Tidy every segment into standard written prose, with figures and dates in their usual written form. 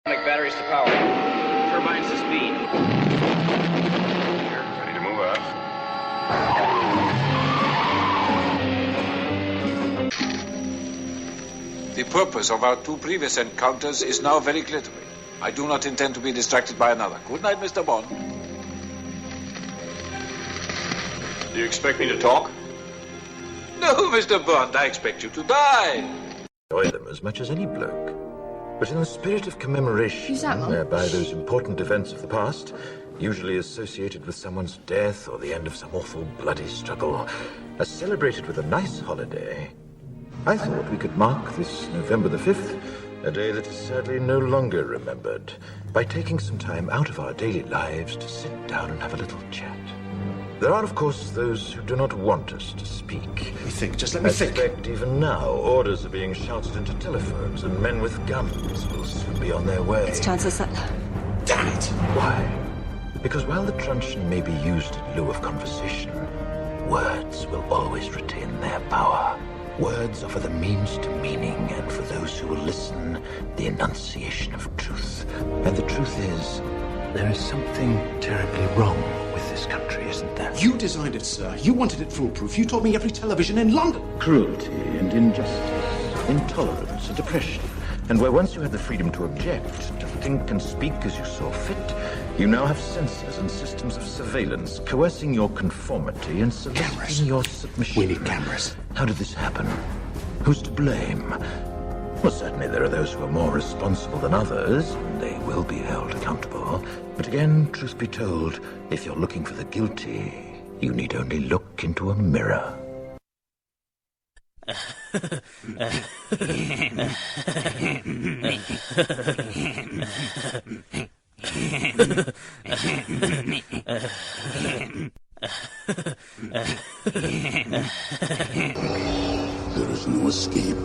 Batteries to power. Turbines to speed. Here, ready to move out. The purpose of our two previous encounters is now very clear to me. I do not intend to be distracted by another. Good night, Mr. Bond. Do you expect me to talk? No, Mr. Bond, I expect you to die. Enjoy them as much as any bloke. But in the spirit of commemoration, whereby those important events of the past, usually associated with someone's death or the end of some awful bloody struggle, are celebrated with a nice holiday, I thought we could mark this November the 5th, a day that is sadly no longer remembered, by taking some time out of our daily lives to sit down and have a little chat. There are, of course, those who do not want us to speak. Let me think, just let me think. I suspect even now, orders are being shouted into telephones, and men with guns will soon be on their way. It's Chancellor Sutler. Damn it! Why? Because while the truncheon may be used in lieu of conversation, words will always retain their power. Words offer the means to meaning, and for those who will listen, the enunciation of truth. And the truth is, there is something terribly wrong with this country, isn't there? You designed it, sir. You wanted it foolproof. You told me every television in London. Cruelty and injustice, intolerance and oppression. And where once you had the freedom to object, to think and speak as you saw fit, you now have censors and systems of surveillance coercing your conformity and soliciting your submission. We need cameras. How did this happen? Who's to blame? Well, certainly there are those who are more responsible than others, and they will be held accountable. But again, truth be told, if you're looking for the guilty, you need only look into a mirror. There is no escape.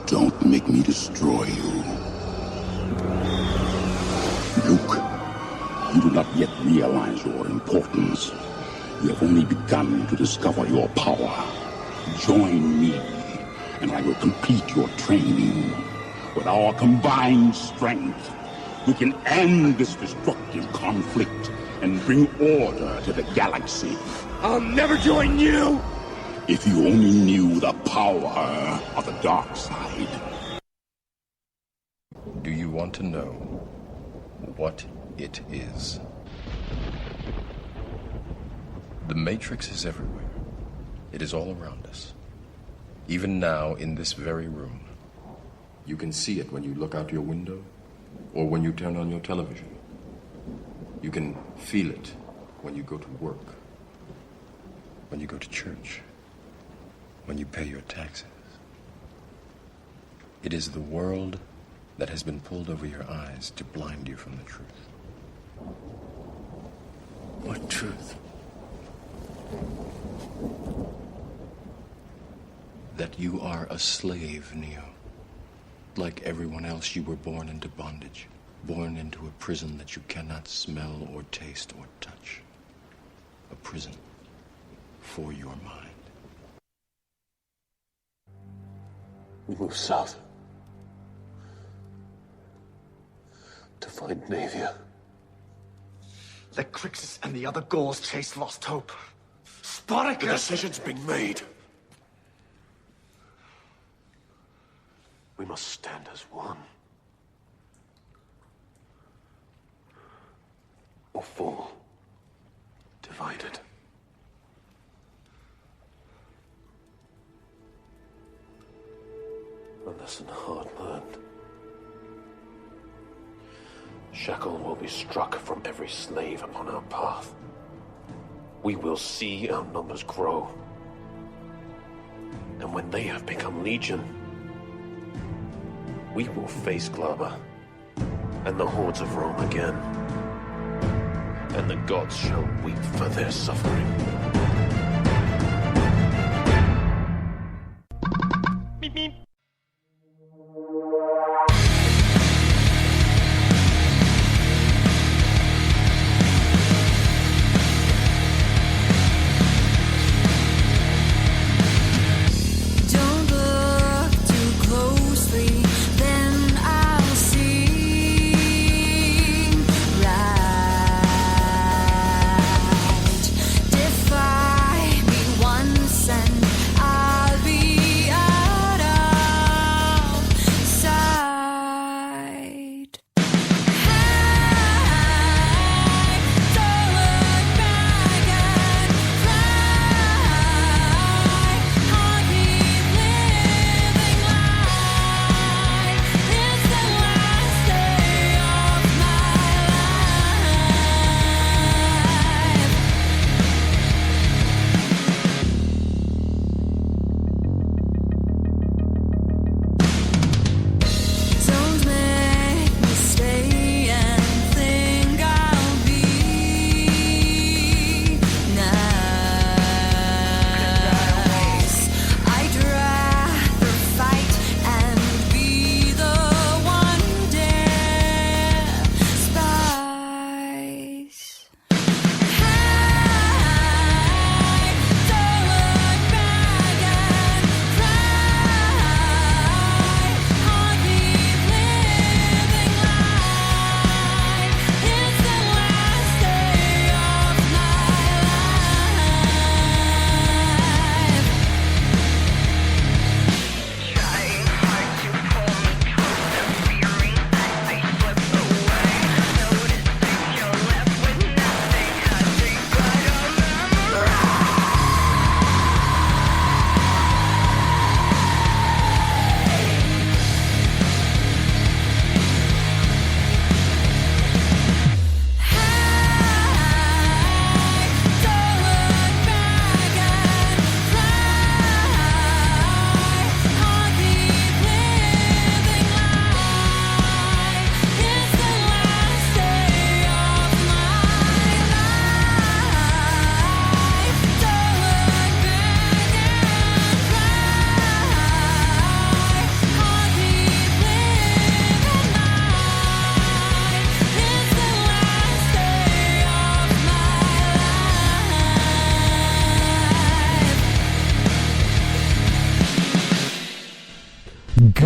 Don't make me destroy you. Luke, you do not yet realize your importance. You have only begun to discover your power. Join me, and I will complete your training. With our combined strength, we can end this destructive conflict and bring order to the galaxy. I'll never join you! If you only knew the power of the dark side. Do you want to know what it is? The Matrix is everywhere. It is all around us. Even now, in this very room. You can see it when you look out your window or when you turn on your television. You can feel it when you go to work, when you go to church, when you pay your taxes. It is the world that has been pulled over your eyes to blind you from the truth. What truth? That you are a slave, Neo. Like everyone else, you were born into bondage, born into a prison that you cannot smell or taste or touch. A prison for your mind. We move south to find Navia. Let Crixus and the other Gauls chase lost hope. Spartacus! The decision's been made. We must stand as one. Or fall divided. A lesson hard learned. Shackle will be struck from every slave upon our path. We will see our numbers grow. And when they have become legion, we will face Glaber and the hordes of Rome again. And the gods shall weep for their suffering. Beep, beep. Don't look too closely, then I'll see.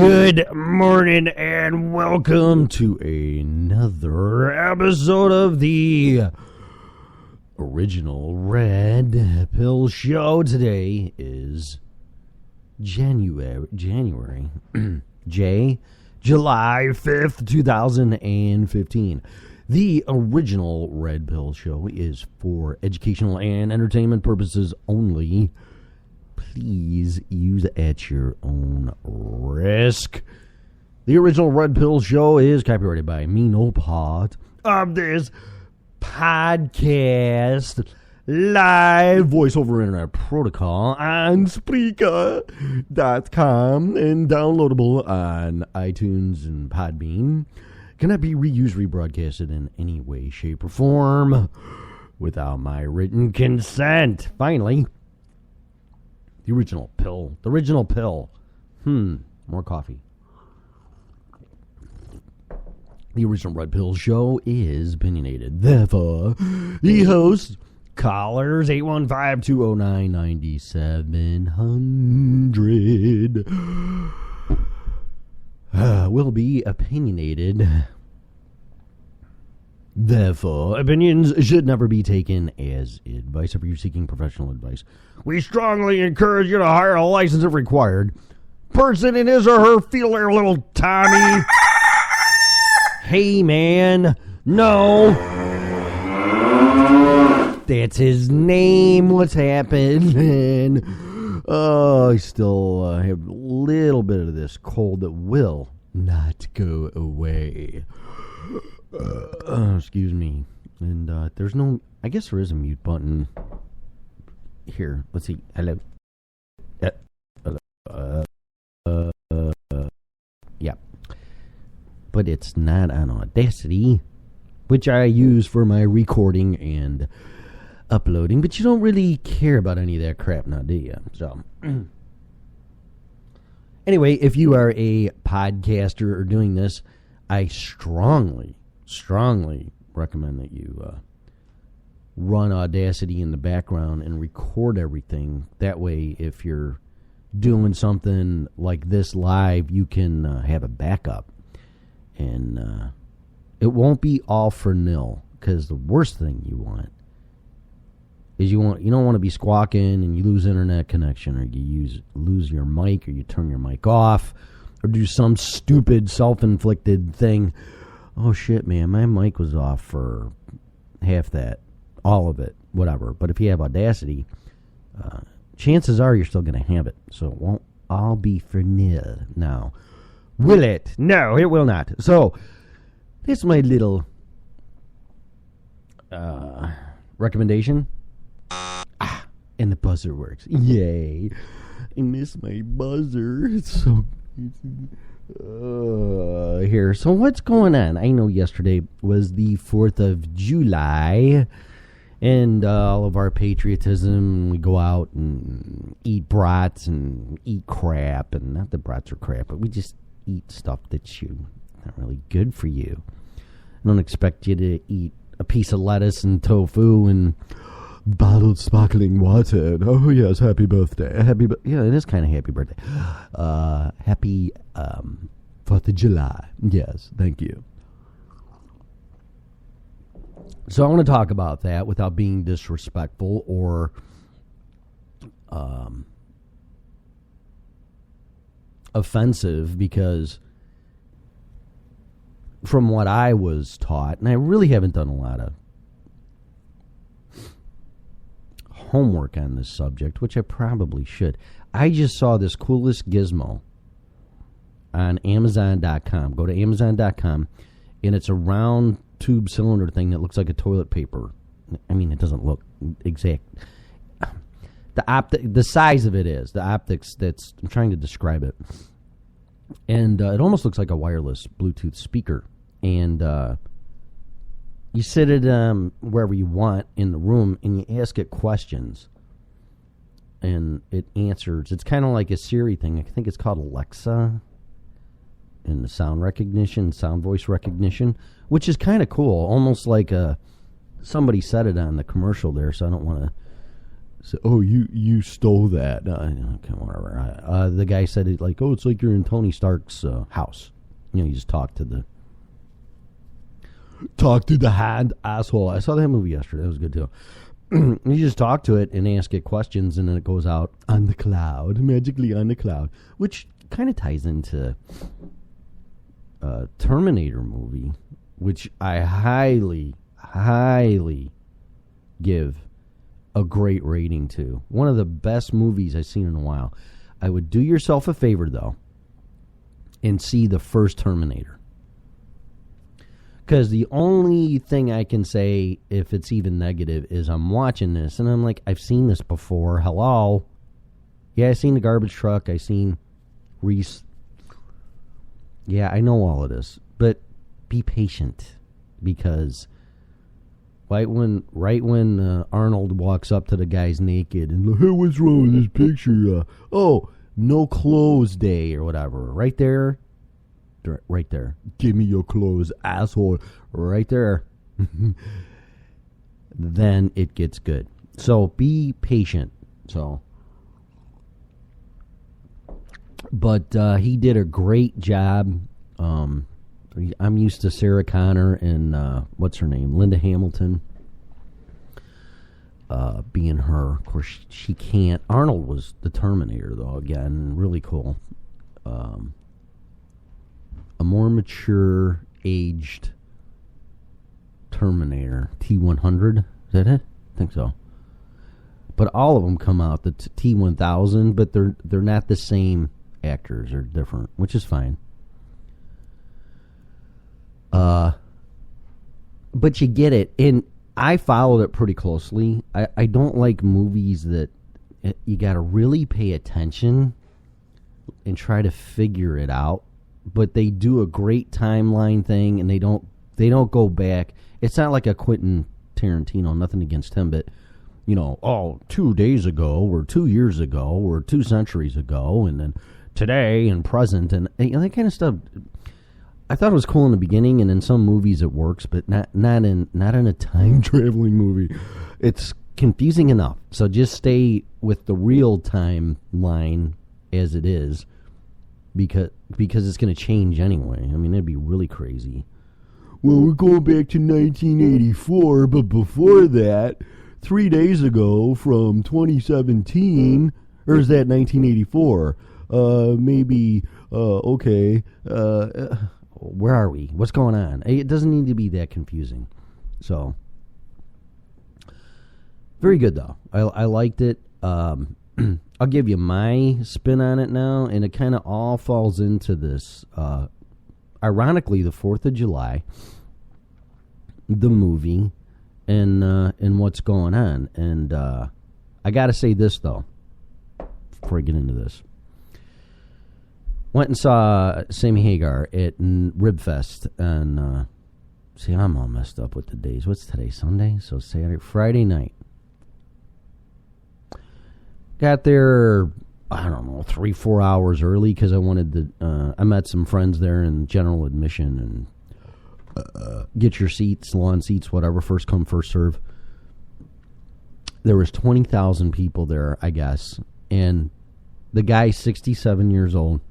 Good morning and welcome to another episode of the original Red Pill Show. Today is July 5th, 2015. The original Red Pill Show is for educational and entertainment purposes only. Please use it at your own risk. The original Red Pill Show is copyrighted by me, no part of this podcast. Live voice over internet protocol on Spreaker.com and downloadable on iTunes and Podbean. Cannot be reused, rebroadcasted in any way, shape, or form without my written consent. Finally, the original pill. More coffee. The original Red Pill Show is opinionated. Therefore, the host, callers, 815-209-9700, will be opinionated. Therefore, opinions should never be taken as advice. If you're seeking professional advice, we strongly encourage you to hire a license if required person in his or her field, or little Tommy. Hey, man. No. That's his name. What's happening? Oh, I still have a little bit of this cold that will not go away. Excuse me. And there's no, I guess there is a mute button here. Let's see. Hello. Yeah. But it's not on Audacity, which I use for my recording and uploading. But you don't really care about any of that crap now, do you? So, anyway, if you are a podcaster or doing this, I strongly recommend that you run Audacity in the background and record everything. That way, if you're doing something like this live, you can have a backup. And it won't be all for nil, because the worst thing you want is you don't want to be squawking and you lose internet connection, or you lose your mic, or you turn your mic off, or do some stupid self-inflicted thing. Oh shit, man, my mic was off for half that, all of it, whatever. But if you have Audacity, chances are you're still going to have it. So it won't all be for nil now. Will it? No, it will not. So that's my little recommendation. And the buzzer works. Yay. I miss my buzzer. It's so here. So what's going on? I know yesterday was the 4th of July, and all of our patriotism, we go out and eat brats and eat crap, and not that brats are crap, but we just eat stuff that's not really good for you. I don't expect you to eat a piece of lettuce and tofu and bottled sparkling water. And, oh yes, happy birthday. Yeah, it is kind of happy birthday. Happy 4th of July. Yes, thank you. So I want to talk about that without being disrespectful or offensive, because from what I was taught, and I really haven't done a lot of homework on this subject, which I probably should. I just saw this coolest gizmo on Amazon.com. Go to Amazon.com, and it's a round tube cylinder thing that looks like a toilet paper. I mean, it doesn't look exact. The size of it is. The optics, I'm trying to describe it. And it almost looks like a wireless Bluetooth speaker. And you sit it wherever you want in the room, and you ask it questions. And it answers. It's kind of like a Siri thing. I think it's called Alexa. And the sound voice recognition, which is kind of cool. Almost like somebody said it on the commercial there, so I don't want to So, you stole that. Okay, whatever. The guy said it like, it's like you're in Tony Stark's house. You just talk to the hand asshole. I saw that movie yesterday. That was good too. You just talk to it and ask it questions, and then it goes out on the cloud, magically on the cloud, which kind of ties into Terminator movie, which I highly, highly give a great rating to. One of the best movies I've seen in a while. I would do yourself a favor, though, and see the first Terminator. Because the only thing I can say, if it's even negative, is I'm watching this, and I'm like, I've seen this before. Hello? Yeah, I've seen the garbage truck. I've seen Reese. Yeah, I know all of this. But be patient. Because right when Arnold walks up to the guy's naked, and, hey, what's wrong with this picture? No clothes day, or whatever. Right there. Right there. Give me your clothes, asshole. Right there. Then it gets good. So be patient. But he did a great job. I'm used to Sarah Connor and what's her name? Linda Hamilton. Being her. Of course, she can't. Arnold was the Terminator, though, again. Really cool. A more mature, aged Terminator. T-100. Is that it? I think so. But all of them come out. The T-1000, but they're not the same actors. They're different, which is fine. But you get it. And I followed it pretty closely. I don't like movies that you got to really pay attention and try to figure it out. But they do a great timeline thing, and they don't go back. It's not like a Quentin Tarantino, nothing against him, but 2 days ago, or 2 years ago, or 2 centuries ago, and then today and present, and that kind of stuff. I thought it was cool in the beginning, and in some movies it works, but not in a time traveling movie. It's confusing enough. So just stay with the real timeline as it is. Because it's going to change anyway. I mean, that'd be really crazy. Well, we're going back to 1984, but before that, 3 days ago from 2017, or is that 1984? Maybe, okay. Where are we? What's going on? It doesn't need to be that confusing. So, very good, though. I liked it. I'll give you my spin on it now, and it kind of all falls into this. Ironically, the 4th of July, the movie, and what's going on. And I got to say this, though, before I get into this. Went and saw Sammy Hagar at Ribfest, and see, I'm all messed up with the days. What's today, Sunday? So Friday night. Got there, I don't know, 3-4 hours early because I wanted to. I met some friends there in general admission and get your seats, lawn seats, whatever. First come, first serve. There was 20,000 people there, I guess, and the guy's 67 years old,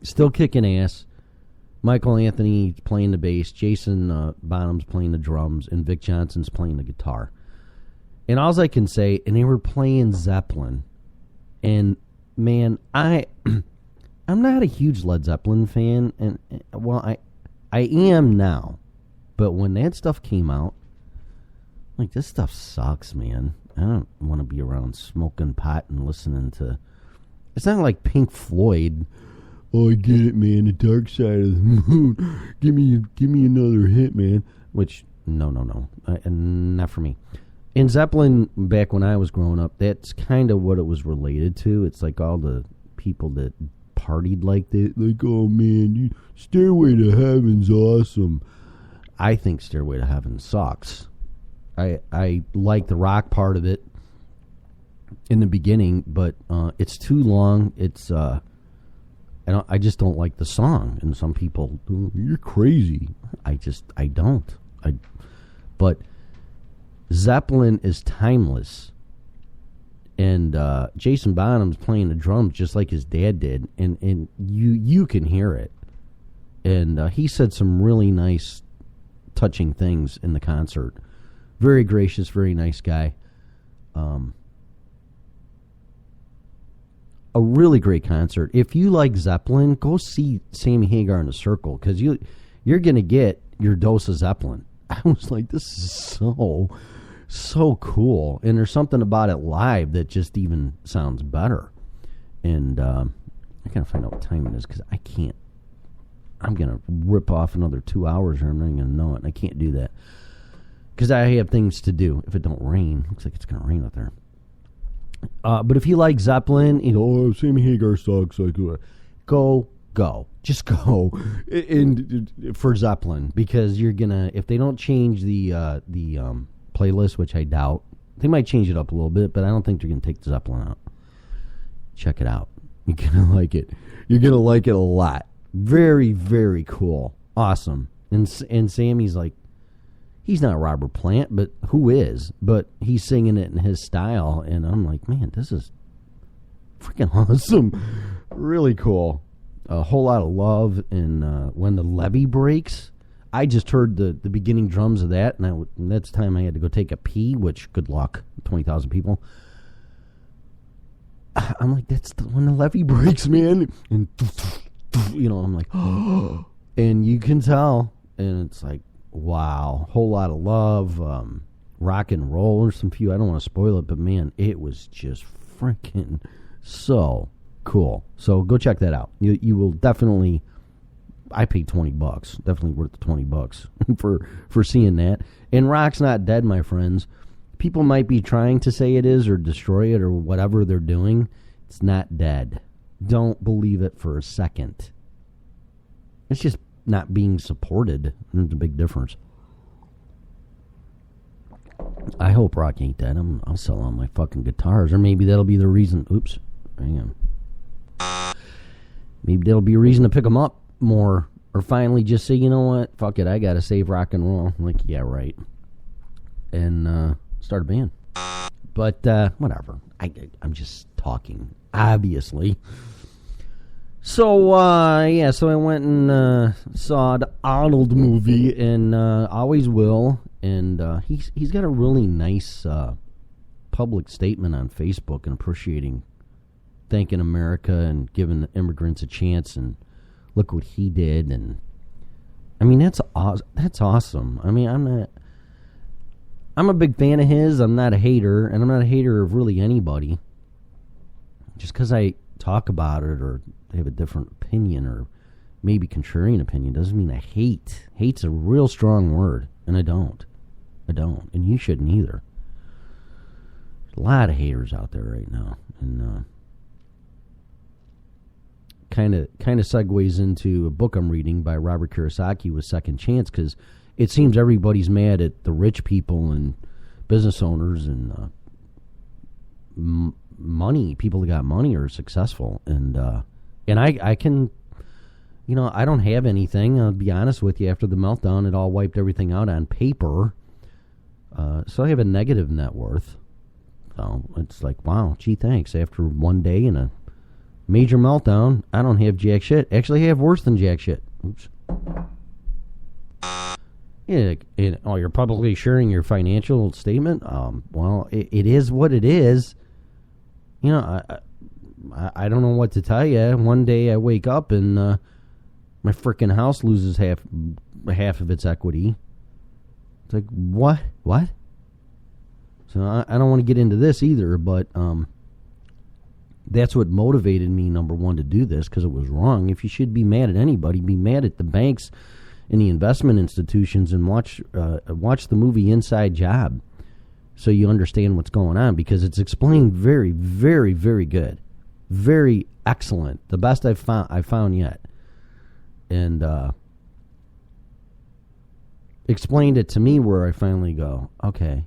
still kicking ass. Michael Anthony playing the bass, Jason Bonham's playing the drums, and Vic Johnson's playing the guitar. And all I can say, and they were playing Zeppelin. And, man, I'm not a huge Led Zeppelin fan. And well, I am now. But when that stuff came out, like, this stuff sucks, man. I don't want to be around smoking pot and listening to... It's not like Pink Floyd. Oh, I get it, man. The dark side of the moon. Give me another hit, man. Which, no. Not for me. In Zeppelin, back when I was growing up, that's kind of what it was related to. It's like all the people that partied like that. Like, oh, man, Stairway to Heaven's awesome. I think Stairway to Heaven sucks. I like the rock part of it in the beginning, but it's too long. It's I just don't like the song. And some people, oh, you're crazy. I don't. But Zeppelin is timeless. And Jason Bonham's playing the drums just like his dad did, and you can hear it. And he said some really nice, touching things in the concert. Very gracious, very nice guy. A really great concert. If you like Zeppelin, go see Sammy Hagar in the Circle, because you're going to get your dose of Zeppelin. I was like, this is so cool. And there's something about it live that just even sounds better. And I got to find out what time it is, because I can't. I'm going to rip off another 2 hours, or I'm not even going to know it. And I can't do that, because I have things to do. If it don't rain, looks like it's going to rain out there. But if you like Zeppelin, Sammy Hagar sucks. Like, go, just go, for Zeppelin, because you're gonna. If they don't change the playlist, which I doubt, they might change it up a little bit, but I don't think they're gonna take Zeppelin out. Check it out. You're gonna like it. You're gonna like it a lot. Very, very cool, awesome. And Sammy's like, he's not Robert Plant, but who is? But he's singing it in his style, and I'm like, man, this is freaking awesome. Really cool. A whole lot of love. And when the levee breaks, I just heard the beginning drums of that, and that's the time I had to go take a pee, which, good luck, 20,000 people. I'm like, that's when the levee breaks, man. And, I'm like, oh. And you can tell, and it's like, wow, whole lot of love, rock and roll, or some few. I don't want to spoil it, but man, it was just freaking so cool. So go check that out. You will definitely. I paid $20. Definitely worth the $20 for seeing that. And rock's not dead, my friends. People might be trying to say it is, or destroy it, or whatever they're doing. It's not dead. Don't believe it for a second. It's just not being supported. There's a big difference. I hope rock ain't dead. I'll sell all my fucking guitars, or maybe that'll be the reason. Oops, hang on. Maybe that'll be a reason to pick them up more, or finally just say, you know what, fuck it, I gotta save rock and roll. I'm like, yeah, right, and start a band. But whatever. I'm just talking, obviously. So, so I went and saw the Arnold movie, and always will, and he's got a really nice public statement on Facebook, and appreciating, thanking America, and giving the immigrants a chance, and look what he did, and I mean, that's awesome. I mean, I'm a big fan of his. I'm not a hater, and I'm not a hater of really anybody. Just because I talk about it, or have a different opinion, or maybe contrarian opinion, doesn't mean I hate. Hate's a real strong word, and I don't, and you shouldn't either. There's a lot of haters out there right now, and kind of segues into a book I'm reading by Robert Kiyosaki with Second Chance, because it seems everybody's mad at the rich people and business owners and money, people that got money are successful, and I can, I don't have anything. I'll be honest with you. After the meltdown, it all wiped everything out on paper. So I have a negative net worth. So it's like, wow, gee, thanks. After one day and a major meltdown, I don't have jack shit. Actually, I have worse than jack shit. Oops. Yeah, you're publicly sharing your financial statement? Well, it is what it is. I don't know what to tell you. One day I wake up and my freaking house loses half of its equity. It's like, what? So I don't want to get into this either, but that's what motivated me, number one, to do this, because it was wrong. If you should be mad at anybody, be mad at the banks and the investment institutions, and watch the movie Inside Job, so you understand what's going on, because it's explained very, very, very good, very excellent, the best I've found yet, and explained it to me where I finally go, okay,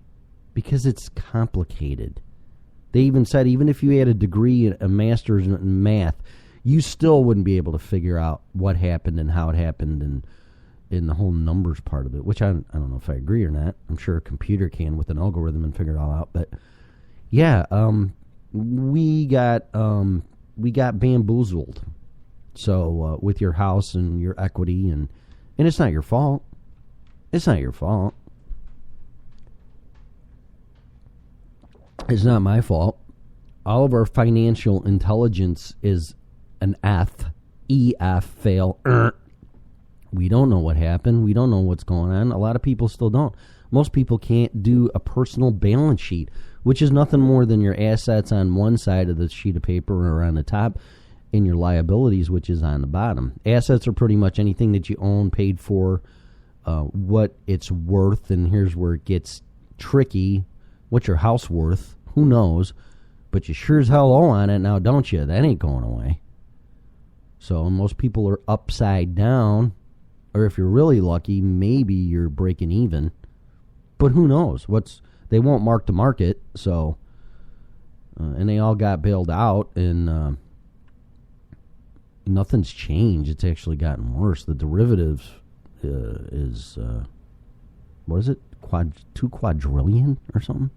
because it's complicated. They even said, even if you had a degree, a master's in math, you still wouldn't be able to figure out what happened and how it happened, and in the whole numbers part of it, which I don't know if I agree or not. I'm sure a computer can with an algorithm and figure it all out. But yeah, we got bamboozled. So with your house and your equity, and it's not your fault. It's not your fault. It's not my fault. All of our financial intelligence is an F, EF, fail. We don't know what happened. We don't know what's going on. A lot of people still don't. Most people can't do a personal balance sheet, which is nothing more than your assets on one side of the sheet of paper or on the top, and your liabilities, which is on the bottom. Assets are pretty much anything that you own, paid for, what it's worth, and here's where it gets tricky. What's your house worth? Who knows? But you sure as hell owe on it now, don't you? That ain't going away. So most people are upside down, or if you're really lucky, maybe you're breaking even. But who knows? They won't mark to market, so and they all got bailed out, and nothing's changed. It's actually gotten worse. The derivatives is what is it? 2 quadrillion or something.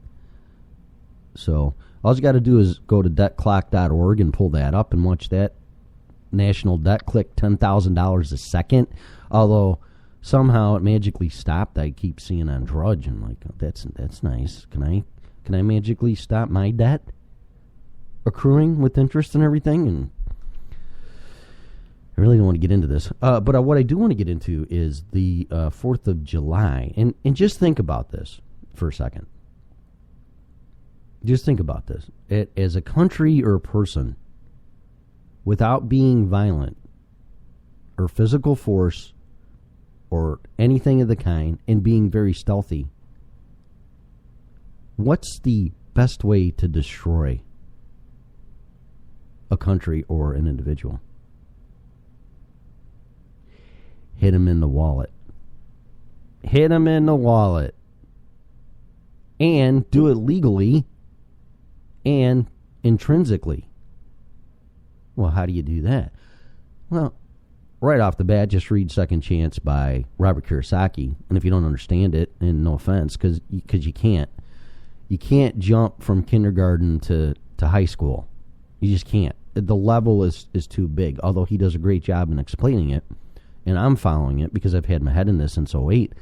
So all you got to do is go to debtclock.org and pull that up and watch that national debt click $10,000 a second. Although somehow it magically stopped. I keep seeing on Drudge, and like, oh, that's nice. Can I magically stop my debt accruing with interest and everything? And I really don't want to get into this. But what I do want to get into is the 4th of July. And just think about this for a second. Just think about this. As a country or a person, without being violent or physical force or anything of the kind, and being very stealthy, what's the best way to destroy a country or an individual? Hit him in the wallet. Hit him in the wallet. And do it legally and intrinsically. Well, how do you do that? Well, right off the bat, just read Second Chance by Robert Kiyosaki. And if you don't understand it, and no offense, because you can't. You can't jump from kindergarten to high school. You just can't. The level is too big, although he does a great job in explaining it. And I'm following it because I've had my head in this since 2008.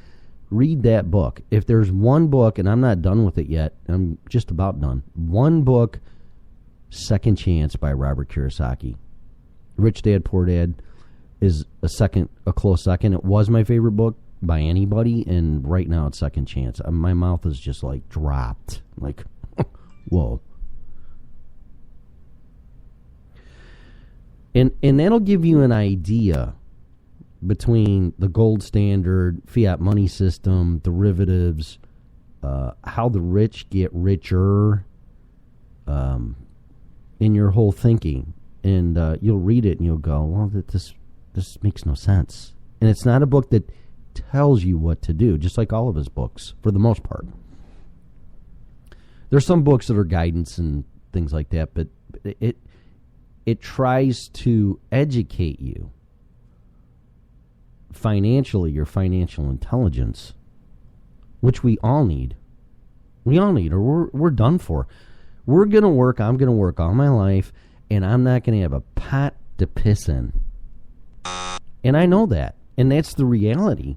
Read that book. If there's one book, and I'm not done with it yet, I'm just about done. One book, Second Chance by Robert Kiyosaki. Rich Dad, Poor Dad is a close second. It was my favorite book by anybody, and right now it's Second Chance. My mouth is just like dropped. Like, whoa. And that'll give you an idea between the gold standard, fiat money system, derivatives, how the rich get richer, in your whole thinking. And you'll read it and you'll go, well, this makes no sense. And it's not a book that tells you what to do, just like all of his books, for the most part. There's some books that are guidance and things like that, but it tries to educate you financially, your financial intelligence, which we all need. We all need, or we're done for. We're going to work, I'm going to work all my life, and I'm not going to have a pot to piss in. And I know that. And that's the reality.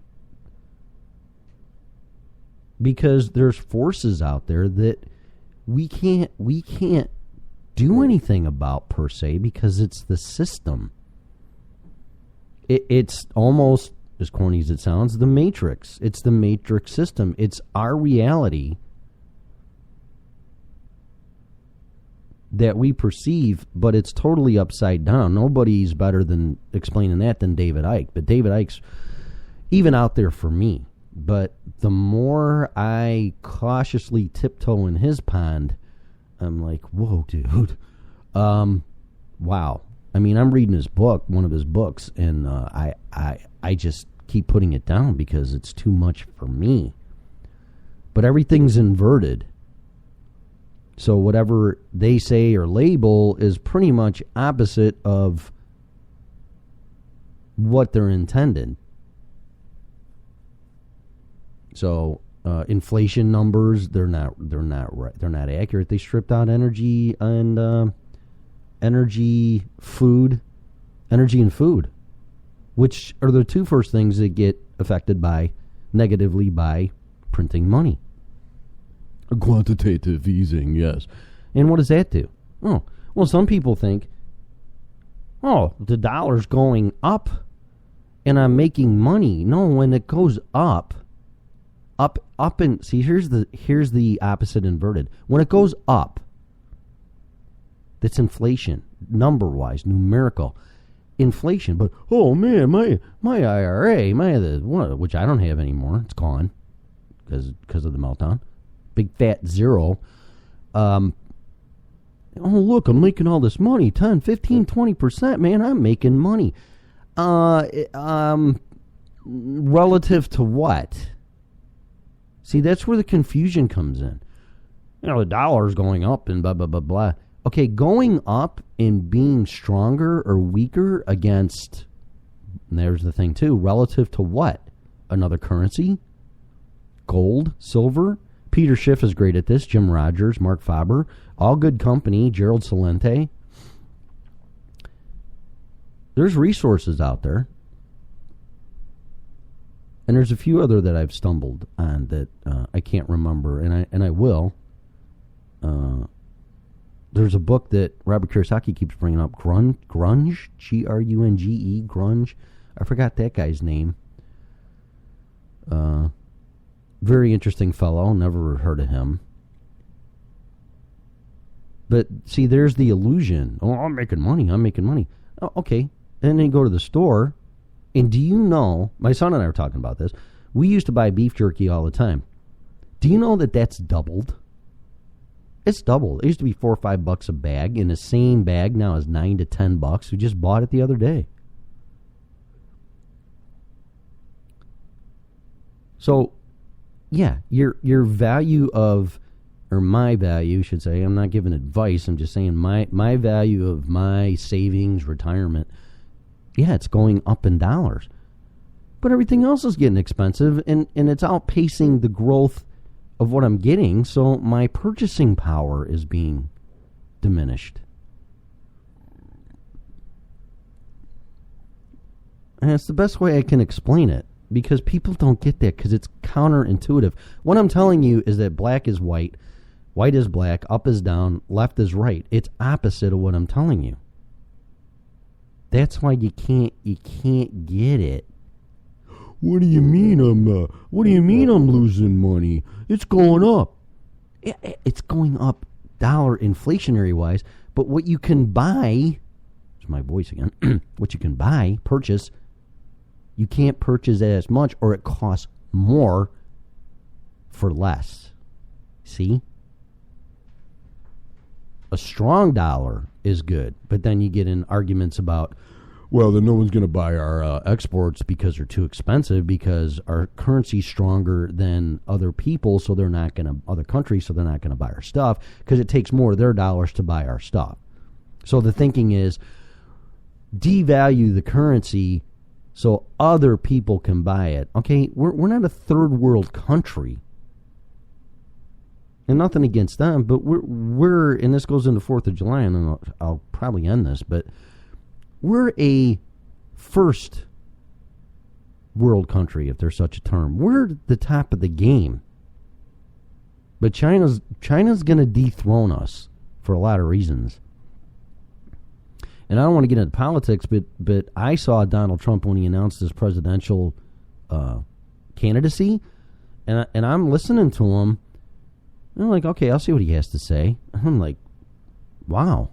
Because there's forces out there that we can't do anything about per se, because it's the system. It's almost, as corny as it sounds, the Matrix. It's the Matrix system. It's our reality that we perceive, but it's totally upside down. Nobody's better than explaining that than David Icke. But David Icke's even out there for me. But the more I cautiously tiptoe in his pond, I'm like, whoa, dude. Wow. I mean, I'm reading his book, one of his books, and I just keep putting it down because it's too much for me. But everything's inverted. So whatever they say or label is pretty much opposite of what they're intended. So inflation numbers. They're not right. They're not accurate. They stripped out energy and energy and food, which are the two first things that get affected negatively by printing money. Quantitative easing, yes. And what does that do? Oh, well, some people think, the dollar's going up and I'm making money. No, when it goes up, and see, here's the opposite inverted. When it goes up, that's inflation, number-wise, numerical inflation. But oh man, my IRA, which I don't have anymore, it's gone because of the meltdown. Big fat zero. Oh look, I'm making all this money, 10, 15, 20%, man, I'm making money. Relative to what? See, that's where the confusion comes in. The dollar's going up and blah, blah, blah, blah. Okay, going up and being stronger or weaker against, and there's the thing too, relative to what? Another currency? Gold? Silver? Peter Schiff is great at this. Jim Rogers, Mark Faber, all good company. Gerald Celente. There's resources out there. And there's a few other that I've stumbled on that I can't remember, and I will. There's a book that Robert Kiyosaki keeps bringing up, Grunge, Grunge, Grunge. I forgot that guy's name. Very interesting fellow, never heard of him. But see, there's the illusion. Oh, I'm making money. Oh, okay. And then you go to the store, and do you know, my son and I were talking about this, we used to buy beef jerky all the time. Do you know that that's doubled? It's doubled. It used to be $4 or $5 a bag, and the same bag now is $9 to $10. We just bought it the other day. So, yeah, your value of, or my value, should say, I'm not giving advice, I'm just saying my value of my savings, retirement, yeah, it's going up in dollars. But everything else is getting expensive, and it's outpacing the growth of what I'm getting, so my purchasing power is being diminished. And it's the best way I can explain it, because people don't get that, because it's counterintuitive. What I'm telling you is that black is white, white is black, up is down, left is right. It's opposite of what I'm telling you. That's why you can't get it. What do you mean I'm losing money? It's going up. It's going up dollar inflationary wise, but what you can buy, it's my voice again, what you can buy, purchase, you can't purchase as much, or it costs more for less. See? A strong dollar is good, but then you get in arguments about, well, then no one's going to buy our exports because they're too expensive, because our currency's stronger than other people, so they're not going to, other countries, so they're not going to buy our stuff, because it takes more of their dollars to buy our stuff. So the thinking is, devalue the currency so other people can buy it. Okay, we're not a third world country. And nothing against them, but we're and this goes into 4th of July, and I'll probably end this, but we're a first world country, if there's such a term. We're the top of the game. But China's going to dethrone us for a lot of reasons. And I don't want to get into politics, but I saw Donald Trump when he announced his presidential candidacy, and I'm listening to him. And I'm like, okay, I'll see what he has to say. And I'm like, wow.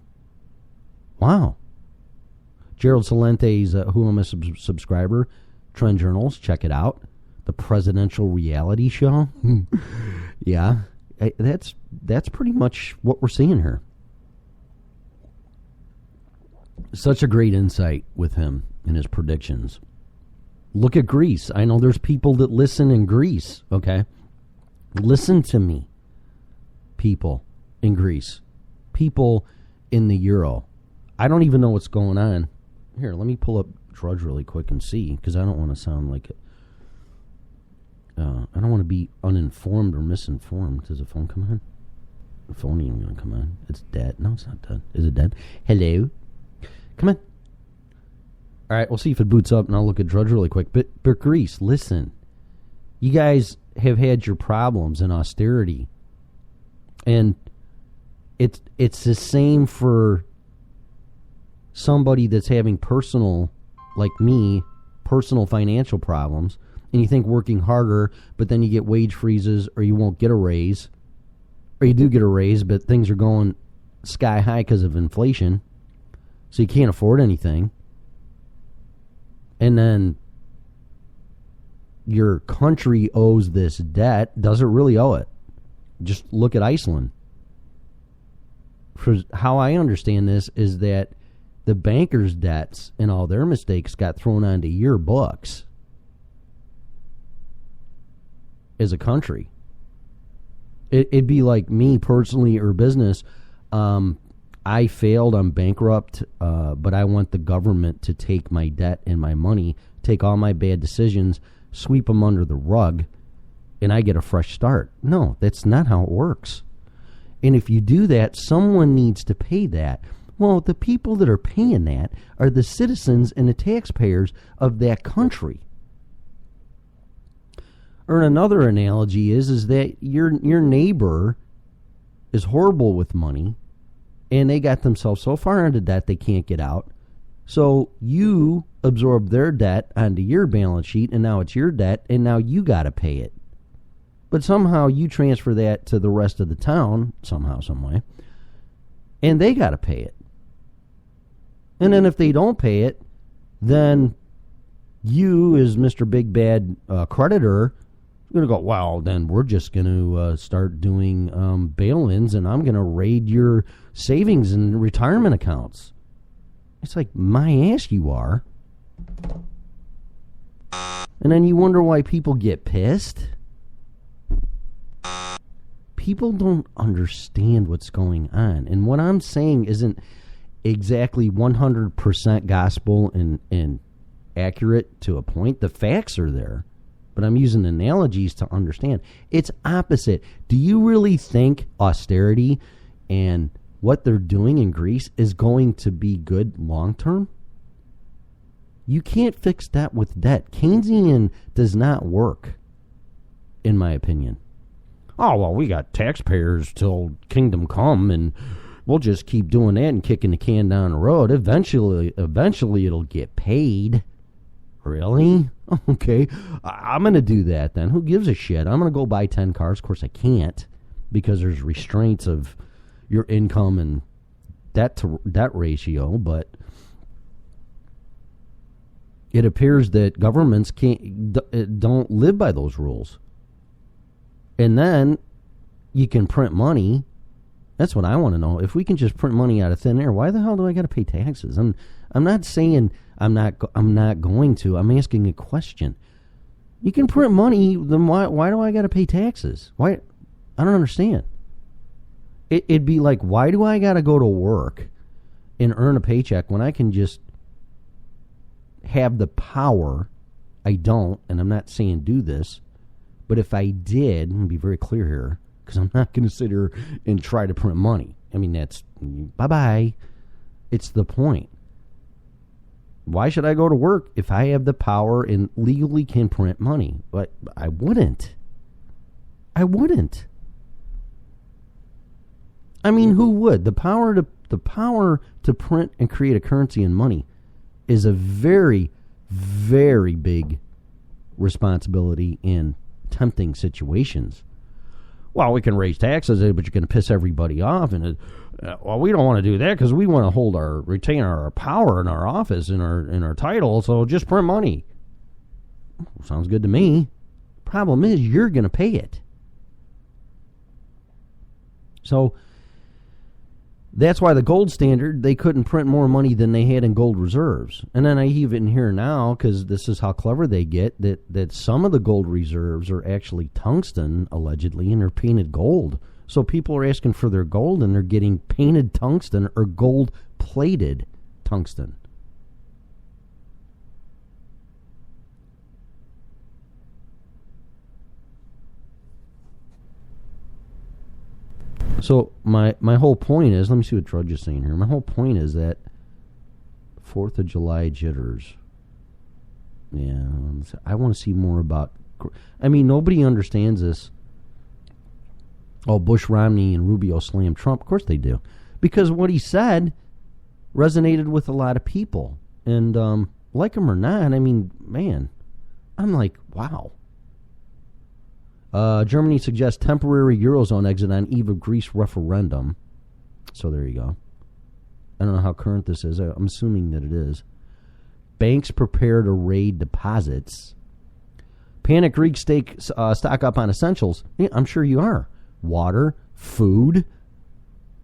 Gerald Celente's Who I'm a Subscriber, Trend Journals, check it out. The presidential reality show. Yeah, that's pretty much what we're seeing here. Such a great insight with him and his predictions. Look at Greece. I know there's people that listen in Greece, okay? Listen to me. People in Greece. People in the euro. I don't even know what's going on. Here, let me pull up Drudge really quick and see, because I don't want to sound like I don't want to be uninformed or misinformed. Does the phone come on? The phone ain't going to come on. It's dead. No, it's not dead. Is it dead? Hello? Come on. All right, we'll see if it boots up, and I'll look at Drudge really quick. But Grease, listen. You guys have had your problems in austerity. And it's the same for somebody that's having personal, like me, personal financial problems. And you think working harder, but then you get wage freezes, or you won't get a raise. Or you do get a raise, but things are going sky high because of inflation. So you can't afford anything. And then your country owes this debt. Does it really owe it? Just look at Iceland. For how I understand this is that the bankers' debts and all their mistakes got thrown onto your books as a country. It'd be like me personally or business. I failed, I'm bankrupt, but I want the government to take my debt and my money, take all my bad decisions, sweep them under the rug, and I get a fresh start. No, that's not how it works. And if you do that, someone needs to pay that. Well, the people that are paying that are the citizens and the taxpayers of that country. Or another analogy is that your neighbor is horrible with money, and they got themselves so far into debt they can't get out. So you absorb their debt onto your balance sheet, and now it's your debt, and now you got to pay it. But somehow you transfer that to the rest of the town, somehow, some way, and they got to pay it. And then if they don't pay it, then you, as Mr. Big Bad creditor, you're going to go, well, then we're just going to start doing bail-ins, and I'm going to raid your savings and retirement accounts. It's like, my ass you are. And then you wonder why people get pissed. People don't understand what's going on. And what I'm saying isn't exactly 100% gospel and accurate to a point. The facts are there. But I'm using analogies to understand. It's opposite. Do you really think austerity and what they're doing in Greece is going to be good long term? You can't fix that with debt. Keynesian does not work, in my opinion. Oh, well, we got taxpayers till kingdom come, and we'll just keep doing that and kicking the can down the road. Eventually it'll get paid. Really? Okay. I'm going to do that then. Who gives a shit? I'm going to go buy 10 cars. Of course, I can't because there's restraints of your income and debt ratio, but it appears that governments don't live by those rules. And then you can print money. That's what I want to know. If we can just print money out of thin air, why the hell do I got to pay taxes? I'm not saying I'm not going to. I'm asking a question. You can print money, then why do I got to pay taxes? Why? I don't understand. It'd be like, why do I got to go to work and earn a paycheck when I can just have the power? I don't, and I'm not saying do this, but if I did, and be very clear here, because I'm not going to sit here and try to print money. I mean, that's bye-bye. It's the point. Why should I go to work if I have the power and legally can print money? But I wouldn't. I mean, who would? The power to print and create a currency and money is a very, very big responsibility in tempting situations. Well, we can raise taxes, but you're going to piss everybody off, and well, we don't want to do that because we want to retain our power in our office and our title. So just print money. Sounds good to me. Problem is, you're going to pay it. So that's why the gold standard, they couldn't print more money than they had in gold reserves. And then I even hear now, because this is how clever they get, that some of the gold reserves are actually tungsten, allegedly, and they're painted gold. So people are asking for their gold, and they're getting painted tungsten or gold-plated tungsten. So my whole point is, let me see what Drudge is saying here. My whole point is that 4th of July jitters. Yeah, I want to see more about... I mean, nobody understands this. Oh, Bush, Romney, and Rubio slammed Trump. Of course they do. Because what he said resonated with a lot of people. And like him or not, I mean, man, I'm like, wow. Germany suggests temporary Eurozone exit on eve of Greece referendum. So there you go. I don't know how current this is. I'm assuming that it is. Banks prepare to raid deposits. Panic Greek stock up on essentials. Yeah, I'm sure you are. Water, food,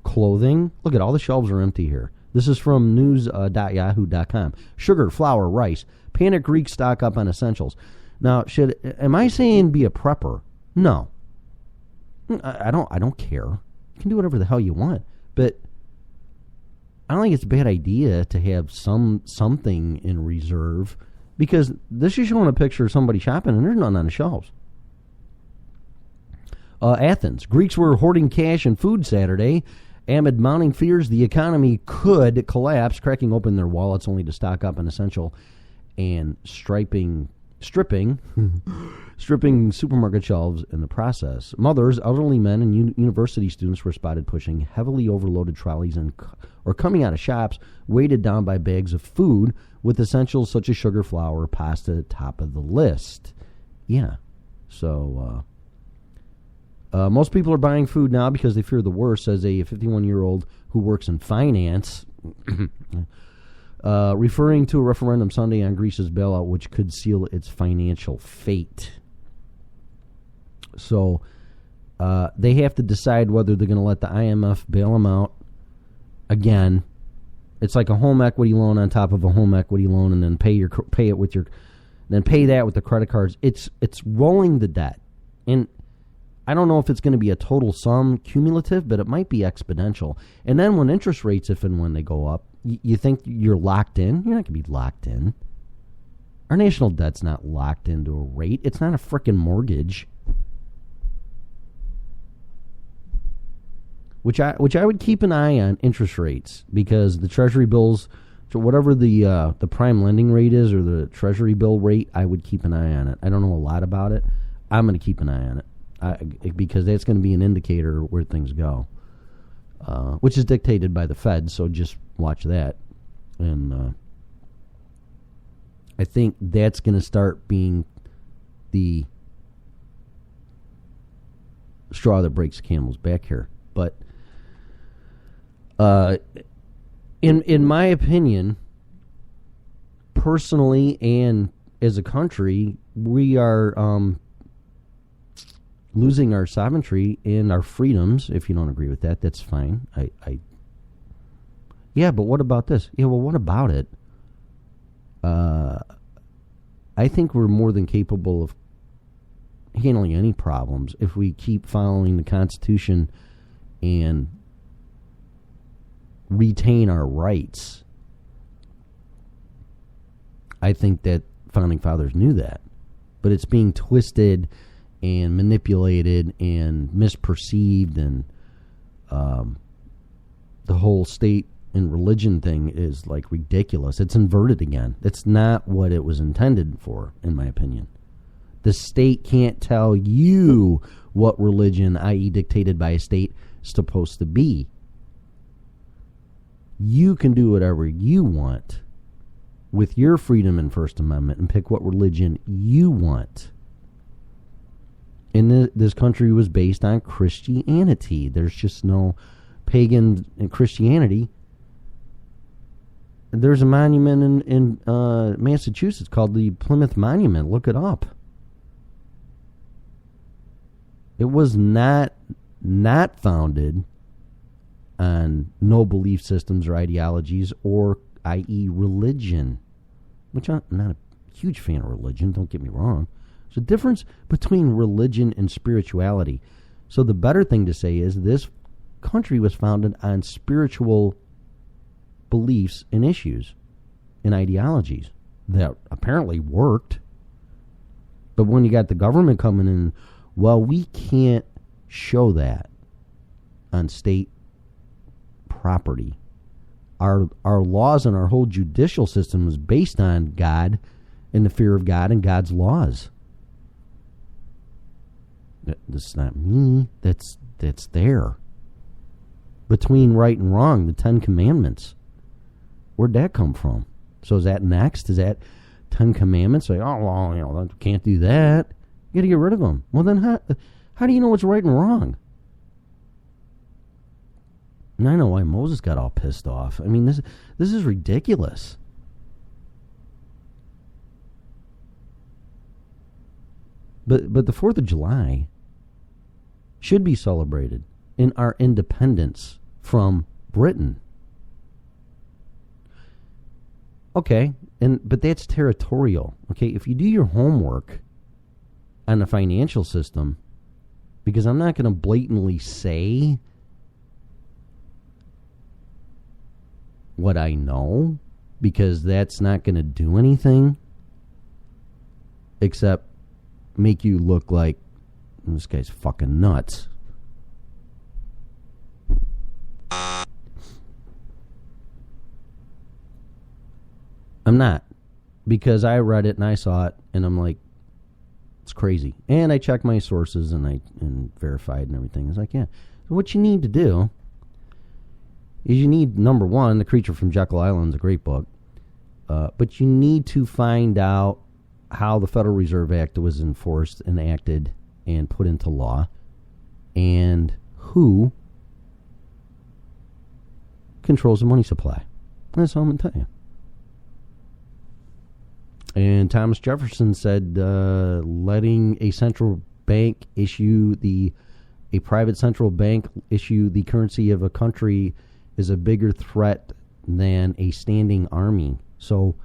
clothing. Look at all the shelves are empty here. This is from news.yahoo.com. Sugar, flour, rice. Panic Greek stock up on essentials. Now, am I saying be a prepper? No. I don't care. You can do whatever the hell you want. But I don't think it's a bad idea to have something in reserve, because this is showing a picture of somebody shopping and there's none on the shelves. Athens. Greeks were hoarding cash and food Saturday amid mounting fears the economy could collapse, cracking open their wallets only to stock up on essential and stripping supermarket shelves in the process. Mothers, elderly men, and university students were spotted pushing heavily overloaded trolleys or coming out of shops weighted down by bags of food with essentials such as sugar, flour, pasta at the top of the list. Yeah. So, most people are buying food now because they fear the worst, says a 51-year-old who works in finance, referring to a referendum Sunday on Greece's bailout, which could seal its financial fate. So they have to decide whether they're going to let the IMF bail them out again. It's like a home equity loan on top of a home equity loan, and then pay that with the credit cards. It's rolling the debt, and I don't know if it's going to be a total sum cumulative, but it might be exponential. And then when interest rates, if and when they go up, you think you're locked in? You're not going to be locked in. Our national debt's not locked into a rate. It's not a frickin' mortgage. Which I would keep an eye on interest rates, because the Treasury bills, so whatever the prime lending rate is, or the Treasury bill rate, I would keep an eye on it. I don't know a lot about it. I'm going to keep an eye on it. Because that's going to be an indicator where things go, which is dictated by the Fed, so just watch that. And I think that's going to start being the straw that breaks the camel's back here. But in my opinion, personally and as a country, we are... losing our sovereignty and our freedoms. If you don't agree with that, that's fine. Yeah, but what about this? Yeah, well, what about it? I think we're more than capable of handling any problems if we keep following the Constitution and retain our rights. I think that Founding Fathers knew that. But it's being twisted and manipulated and misperceived, and the whole state and religion thing is like ridiculous. It's inverted again. It's not what it was intended for, in my opinion. The state can't tell you what religion, i.e. dictated by a state, is supposed to be. You can do whatever you want with your freedom and First Amendment and pick what religion you want. And this country was based on Christianity. There's just no pagan in Christianity. There's a monument in Massachusetts called the Plymouth Monument. Look it up. It was not founded on no belief systems or ideologies, or i.e. religion. Which I'm not a huge fan of religion, don't get me wrong. There's a difference between religion and spirituality. So the better thing to say is this country was founded on spiritual beliefs and issues and ideologies that apparently worked. But when you got the government coming in, well, we can't show that on state property. Our laws and our whole judicial system is based on God and the fear of God and God's laws. That's not me. That's there. Between right and wrong, the 10 Commandments. Where'd that come from? So is that next? Is that 10 Commandments? Like, oh, well, can't do that. You got to get rid of them. Well, then how do you know what's right and wrong? And I know why Moses got all pissed off. I mean, this is ridiculous. But the 4th of July should be celebrated in our independence from Britain. Okay, but that's territorial. Okay, if you do your homework on the financial system, because I'm not going to blatantly say what I know, because that's not going to do anything except make you look like this guy's fucking nuts. I'm not, because I read it and I saw it and I'm like, it's crazy. And I checked my sources and verified and everything. It's like, yeah. So what you need to do is you need, number one, The Creature from Jekyll Island is a great book, but you need to find out how the Federal Reserve Act was enforced, enacted, and put into law, and who controls the money supply. That's all I'm going to tell you. And Thomas Jefferson said letting a central bank a private central bank issue the currency of a country is a bigger threat than a standing army. So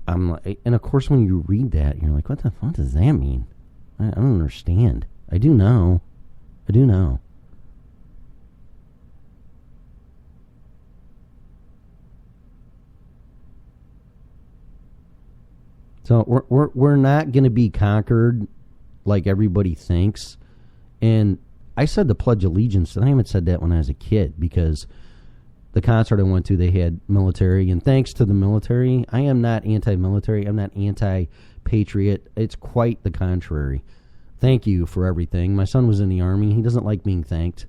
I'm like, and of course when you read that, you're like, what the fuck does that mean? I don't understand. I do know. So we're not going to be conquered like everybody thinks. And I said the Pledge of Allegiance, and I haven't said that when I was a kid, because the concert I went to, they had military, and thanks to the military, I am not anti-military, I'm not anti-patriot. It's quite the contrary. Thank you for everything. My son was in the Army. He doesn't like being thanked.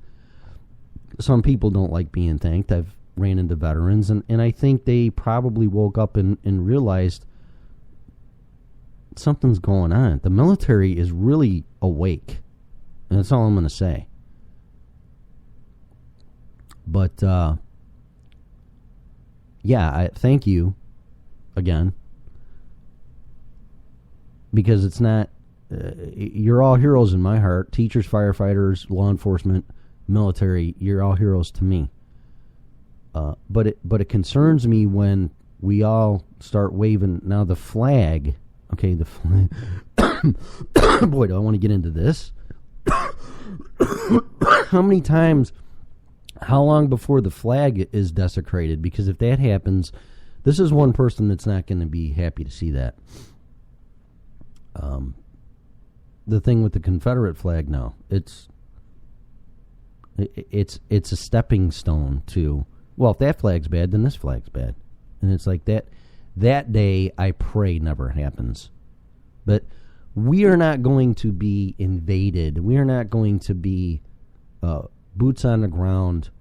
Some people don't like being thanked. I've ran into veterans, and I think they probably woke up and realized something's going on. The military is really awake, and that's all I'm going to say. But yeah, thank you again, because it's not. You're all heroes in my heart. Teachers, firefighters, law enforcement, military. You're all heroes to me. But it concerns me when we all start waving now the flag. Okay, the flag. Boy, do I want to get into this. How many times? How long before the flag is desecrated? Because if that happens, this is one person that's not going to be happy to see that. The thing with the Confederate flag, no, it's a stepping stone to. Well, if that flag's bad, then this flag's bad, and it's like that. That day, I pray never happens. But we are not going to be invaded. We are not going to be boots on the ground,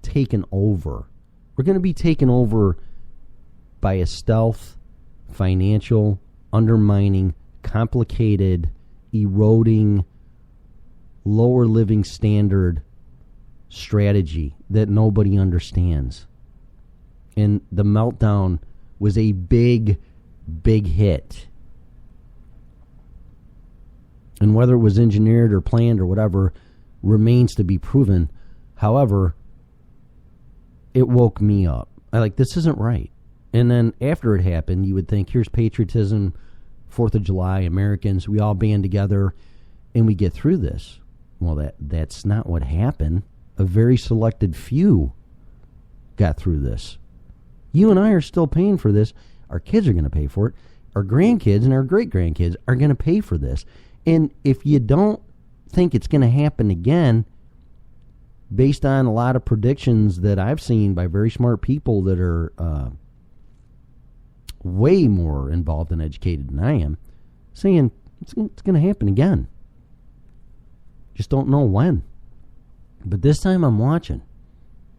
taken over. We're going to be taken over by a stealth, financial, undermining, complicated, eroding, lower living standard strategy that nobody understands. And the meltdown was a big, big hit. And whether it was engineered or planned or whatever remains to be proven. However, it woke me up. I like, this isn't right. And then after it happened, you would think, here's patriotism, 4th of July, Americans, we all band together and we get through this. Well, that's not what happened. A very selected few got through this. You and I are still paying for this. Our kids are going to pay for it. Our grandkids and our great-grandkids are going to pay for this. And if you don't think it's going to happen again based on a lot of predictions that I've seen by very smart people that are way more involved and educated than I am, saying it's going to happen again. Just don't know when. But this time I'm watching.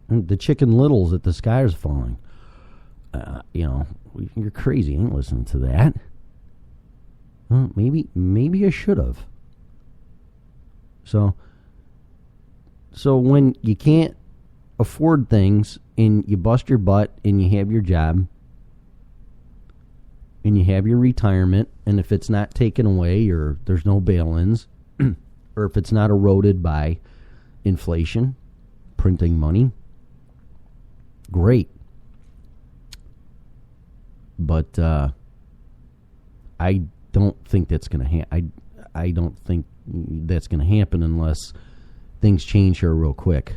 And the Chicken Littles that the sky is falling. You're crazy. I ain't listening to that. Well, maybe I should have. So when you can't afford things and you bust your butt and you have your job and you have your retirement, and if it's not taken away or there's no bail-ins or if it's not eroded by inflation, printing money, great. But I don't think that's going to happen. I don't think that's going to happen unless things change here real quick,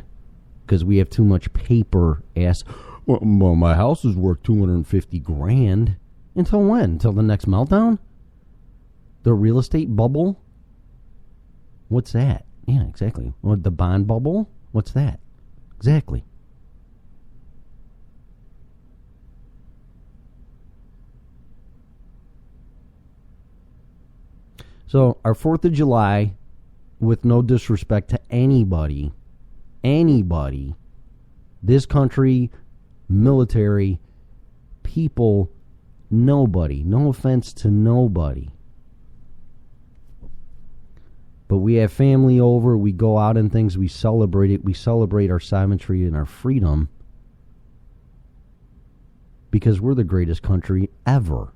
because we have too much paper. Well, my house is worth $250,000. Until when? Until the next meltdown? The real estate bubble? What's that? Yeah, exactly. Or the bond bubble? What's that? Exactly. So our 4th of July, with no disrespect to anybody, this country, military, people, nobody, no offense to nobody. But we have family over, we go out and things, we celebrate it, we celebrate our sovereignty and our freedom because we're the greatest country ever.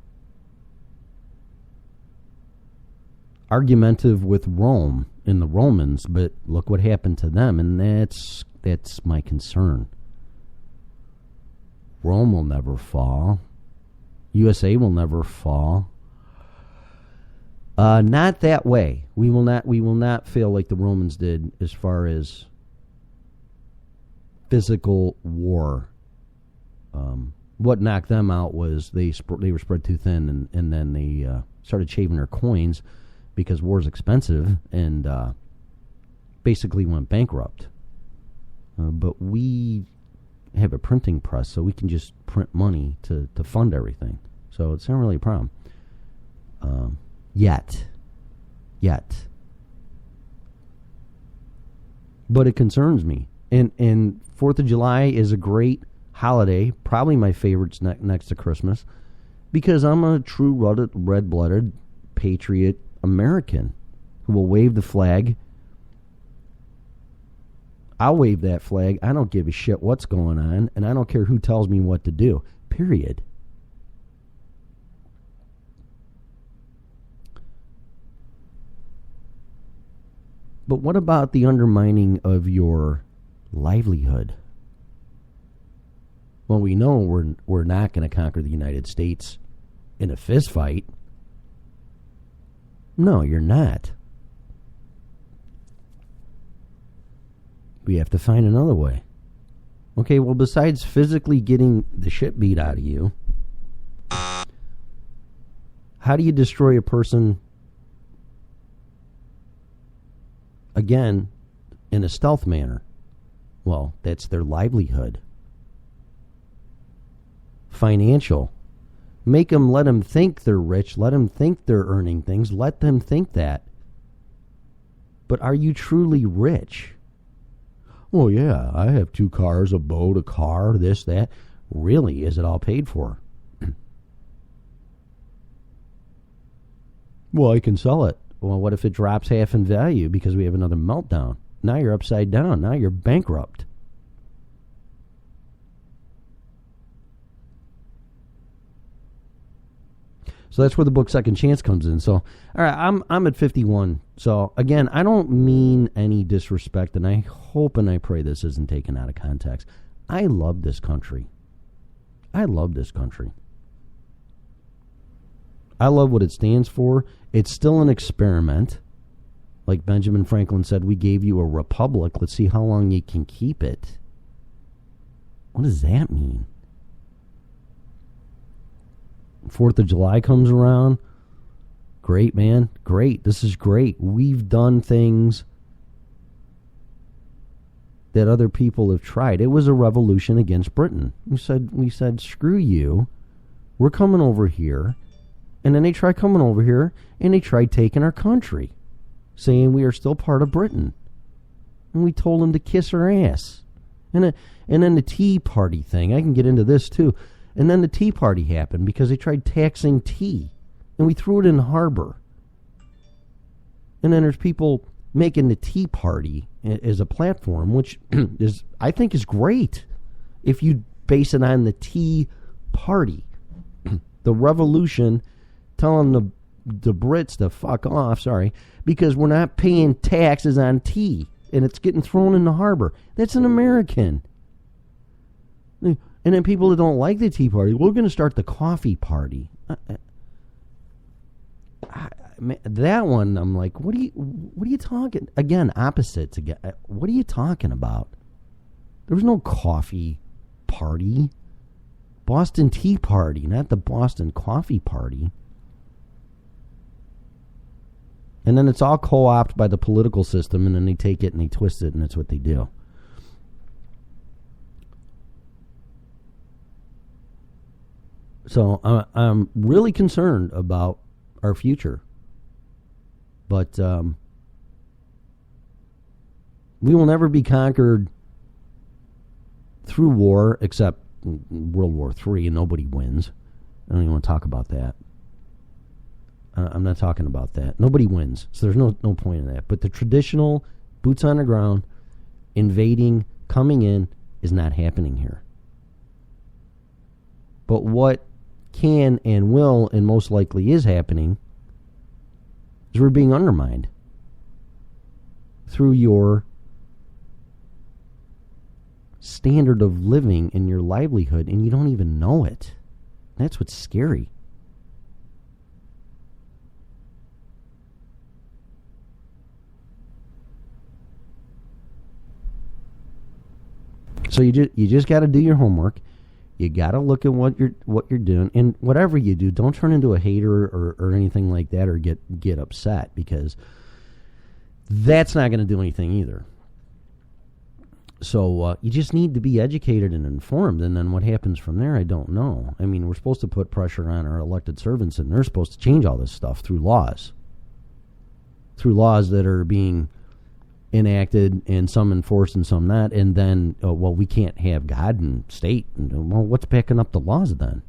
Argumentative with Rome and the Romans, but look what happened to them, and that's my concern. Rome will never fall. USA will never fall. Not that way. We will not fail like the Romans did as far as physical war. What knocked them out was they were spread too thin, and then they started shaving their coins because war's expensive, and basically went bankrupt. But we have a printing press, so we can just print money to fund everything. So it's not really a problem. Yet. But it concerns me. And 4th of July is a great holiday, probably my favorite next to Christmas, because I'm a true red-blooded patriot American who will wave the flag. I'll wave that flag. I don't give a shit what's going on, and I don't care who tells me what to do. Period. But what about the undermining of your livelihood? Well, we know we're not going to conquer the United States in a fist fight. No, you're not. We have to find another way. Okay, well, besides physically getting the shit beat out of you, how do you destroy a person, again, in a stealth manner? Well, that's their livelihood. Financial. Let them think they're rich. Let them think they're earning things. Let them think that. But are you truly rich? Well, yeah, I have 2 cars, a boat, a car, this, that. Really? Is it all paid for? Well, I can sell it. Well, what if it drops half in value because we have another meltdown? Now you're upside down. Now you're bankrupt. So that's where the book Second Chance comes in. So, all right, I'm at 51. So, again, I don't mean any disrespect, and I hope and I pray this isn't taken out of context. I love this country. I love this country. I love what it stands for. It's still an experiment. Like Benjamin Franklin said, we gave you a republic. Let's see how long you can keep it. What does that mean? 4th of July comes around. Great, man. Great. This is great. We've done things that other people have tried. It was a revolution against Britain. We said, screw you. We're coming over here. And then they tried coming over here, and they tried taking our country, saying we are still part of Britain. And we told them to kiss our ass. And then the Tea Party thing. I can get into this, too. And then the Tea Party happened because they tried taxing tea. And we threw it in the harbor. And then there's people making the Tea Party as a platform, which I think is great if you base it on the Tea Party. The revolution telling the Brits to fuck off, because we're not paying taxes on tea, and it's getting thrown in the harbor. That's an American. And then people that don't like the Tea Party, we're going to start the Coffee Party. That one, I'm like, what are you talking? Again, opposites again. What are you talking about? There was no Coffee Party. Boston Tea Party, not the Boston Coffee Party. And then it's all co-opted by the political system, and then they take it and they twist it, and that's what they do. So I'm really concerned about our future. But we will never be conquered through war, except World War III, and nobody wins. I don't even want to talk about that. I'm not talking about that. Nobody wins, so there's no point in that. But the traditional boots on the ground, invading, coming in, is not happening here. But what can and will and most likely is happening is we're being undermined through your standard of living and your livelihood, and you don't even know it. That's what's scary. So you just got to do your homework. You got to look at what you're doing, and whatever you do, don't turn into a hater or anything like that, or get upset, because that's not going to do anything either. So you just need to be educated and informed, and then what happens from there, I don't know. I mean, we're supposed to put pressure on our elected servants, and they're supposed to change all this stuff through laws that are being enacted, and some enforced and some not, and then, we can't have God and state. Well, what's backing up the laws then?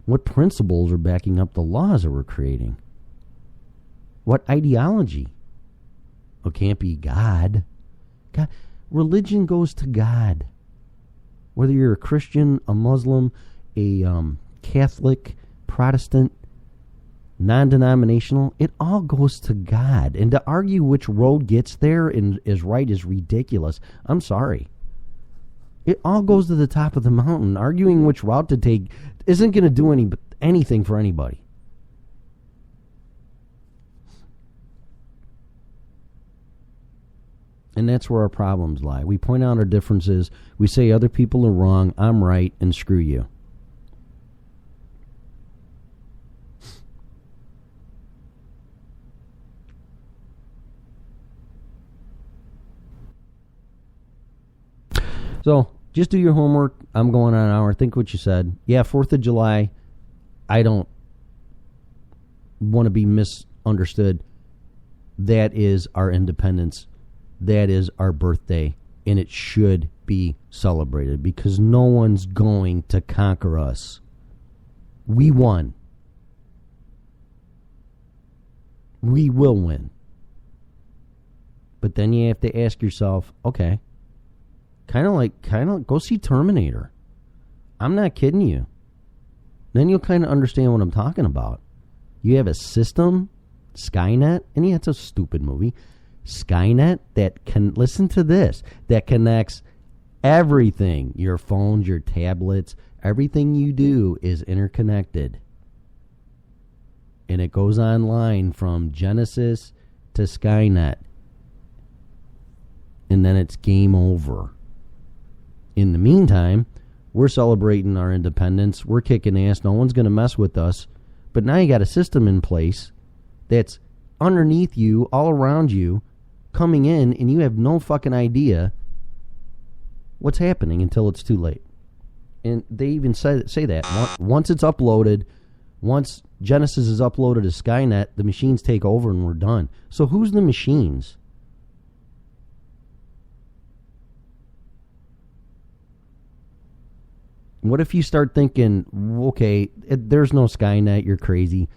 What principles are backing up the laws that we're creating? What ideology? It can't be God. God. Religion goes to God. Whether you're a Christian, a Muslim, a Catholic, Protestant, non-denominational, it all goes to God. And to argue which road gets there and is right is ridiculous. I'm sorry. It all goes to the top of the mountain. Arguing which route to take isn't going to do anything for anybody. And that's where our problems lie. We point out our differences. We say other people are wrong, I'm right, and screw you. So, just do your homework. I'm going on an hour. Think what you said. Yeah, 4th of July, I don't want to be misunderstood. That is our independence. That is our birthday. And it should be celebrated, because no one's going to conquer us. We won. We will win. But then you have to ask yourself, okay, kind of go see Terminator. I'm not kidding you. Then you'll kind of understand what I'm talking about. You have a system, Skynet, and yeah, it's a stupid movie. Skynet that can, listen to this, that connects everything. Your phones, your tablets, everything you do is interconnected. And it goes online from Genesis to Skynet. And then it's game over. In the meantime, we're celebrating our independence. We're kicking ass. No one's going to mess with us. But now you got a system in place that's underneath you, all around you, coming in, and you have no fucking idea what's happening until it's too late. And they even say that. Once it's uploaded, once Genesis is uploaded to Skynet, the machines take over and we're done. So who's the machines? What if you start thinking, okay, there's no Skynet, you're crazy.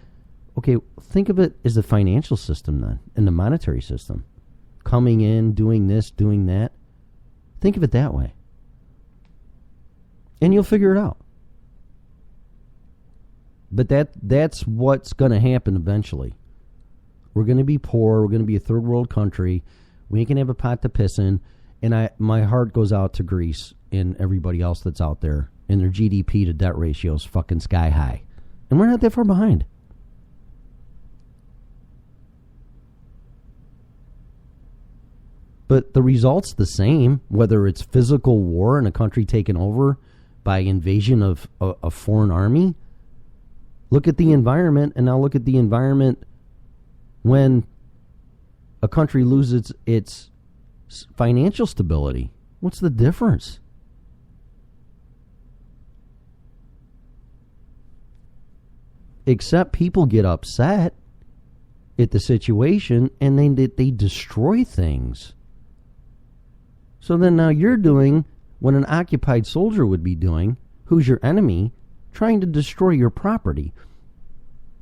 Okay, think of it as the financial system then, and the monetary system. Coming in, doing this, doing that. Think of it that way. And you'll figure it out. But that's what's going to happen eventually. We're going to be poor. We're going to be a third world country. We ain't going to have a pot to piss in. And my heart goes out to Greece and everybody else that's out there. And their GDP to debt ratio is fucking sky high. And we're not that far behind. But the result's the same, whether it's physical war in a country taken over by invasion of a foreign army. Look at the environment, and now look at the environment when a country loses its financial stability. What's the difference? Except people get upset at the situation, and they destroy things. So then now you're doing what an occupied soldier would be doing, who's your enemy, trying to destroy your property.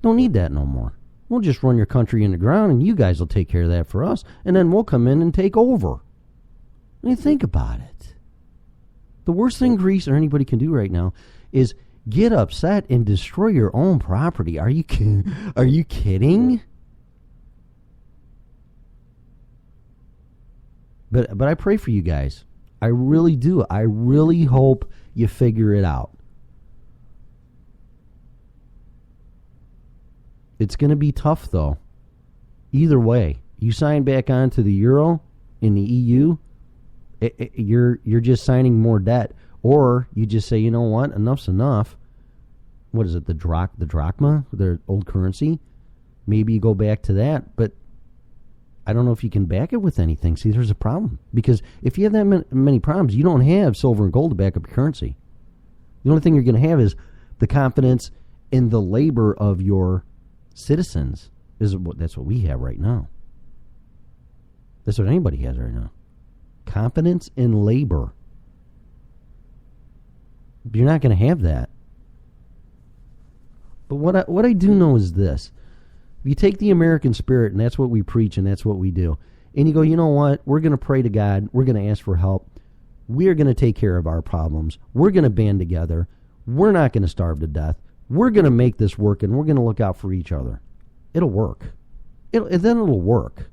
Don't need that no more. We'll just run your country in the ground, and you guys will take care of that for us, and then we'll come in and take over. I mean, think about it. The worst thing Greece or anybody can do right now is get upset and destroy your own property. Are you kidding? But I pray for you guys. I really do. I really hope you figure it out. It's going to be tough, though. Either way, you sign back on to the euro in the EU, you're just signing more debt. Or you just say, you know what, enough's enough. What is it, the drachma, their old currency? Maybe you go back to that, but I don't know if you can back it with anything. See, there's a problem. Because if you have that many problems, you don't have silver and gold to back up your currency. The only thing you're going to have is the confidence in the labor of your citizens. That's what we have right now. That's what anybody has right now. Confidence in labor. You're not going to have that. But what I do know is this. If you take the American spirit, and that's what we preach and that's what we do, and you go, you know what, we're going to pray to God, we're going to ask for help, we're going to take care of our problems, we're going to band together, we're not going to starve to death, we're going to make this work, and we're going to look out for each other. It'll work. It'll work.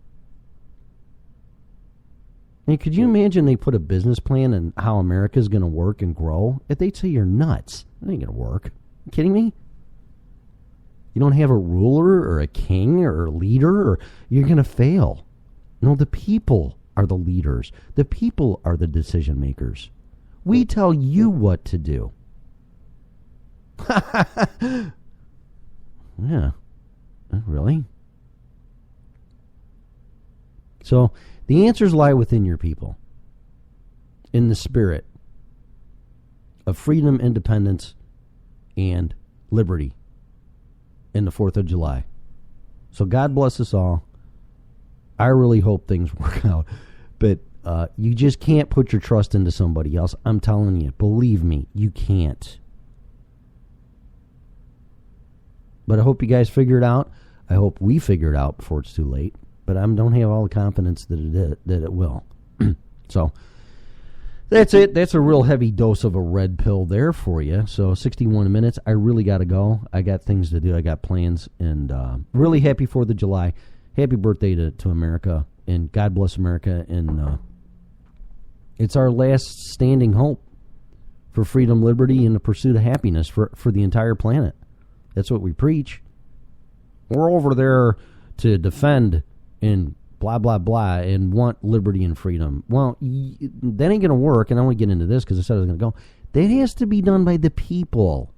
I mean, could you imagine they put a business plan on how America's going to work and grow? If they'd say you're nuts, that ain't going to work. Are you kidding me? You don't have a ruler or a king or a leader, or you're going to fail. No, the people are the leaders. The people are the decision makers. We tell you what to do. Yeah. Really? So the answers lie within your people, in the spirit of freedom, independence, and liberty in the 4th of July. So God bless us all. I really hope things work out. But you just can't put your trust into somebody else. I'm telling you. Believe me, you can't. But I hope you guys figure it out. I hope we figure it out before it's too late. But I don't have all the confidence that it will. So that's it. That's a real heavy dose of a red pill there for you. So 61 minutes. I really got to go. I got things to do. I got plans. And really happy 4th of July. Happy birthday to America. And God bless America. And it's our last standing hope for freedom, liberty, and the pursuit of happiness for the entire planet. That's what we preach. We're over there to defend and blah, blah, blah, and want liberty and freedom. Well, that ain't going to work, and I want to get into this because I said I was going to go. That has to be done by the people.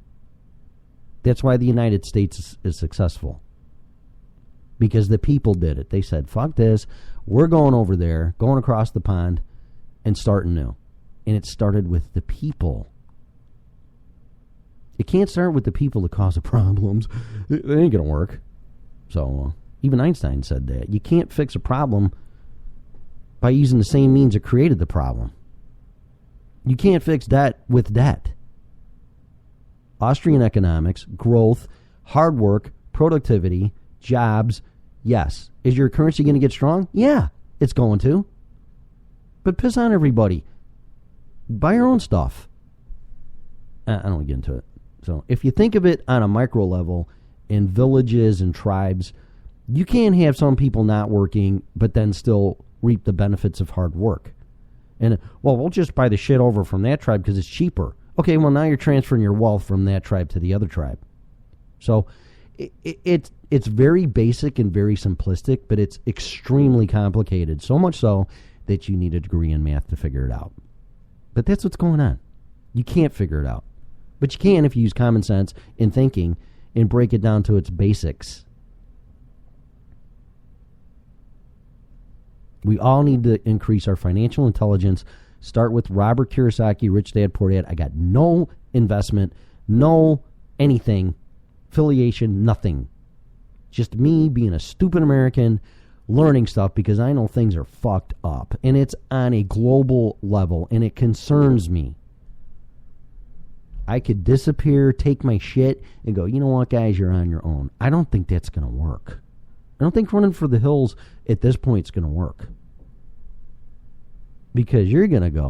That's why the United States is successful. Because the people did it. They said, fuck this. We're going over there, going across the pond, and starting new. And it started with the people. It can't start with the people that cause the problems. It ain't going to work. So, even Einstein said that. You can't fix a problem by using the same means that created the problem. You can't fix debt with debt. Austrian economics, growth, hard work, productivity, jobs, yes. Is your currency going to get strong? Yeah, it's going to. But piss on everybody. Buy your own stuff. I don't want to get into it. So if you think of it on a micro level, in villages and tribes, you can't have some people not working, but then still reap the benefits of hard work. And, well, we'll just buy the shit over from that tribe because it's cheaper. Okay, well, now you're transferring your wealth from that tribe to the other tribe. So it's very basic and very simplistic, but it's extremely complicated, so much so that you need a degree in math to figure it out. But that's what's going on. You can't figure it out. But you can if you use common sense in thinking and break it down to its basics. We all need to increase our financial intelligence. Start with Robert Kiyosaki, Rich Dad, Poor Dad. I got no investment, no anything, affiliation, nothing. Just me being a stupid American, learning stuff because I know things are fucked up. And it's on a global level, and it concerns me. I could disappear, take my shit, and go, you know what, guys, you're on your own. I don't think that's going to work. I don't think running for the hills at this point is going to work. Because you're going to go,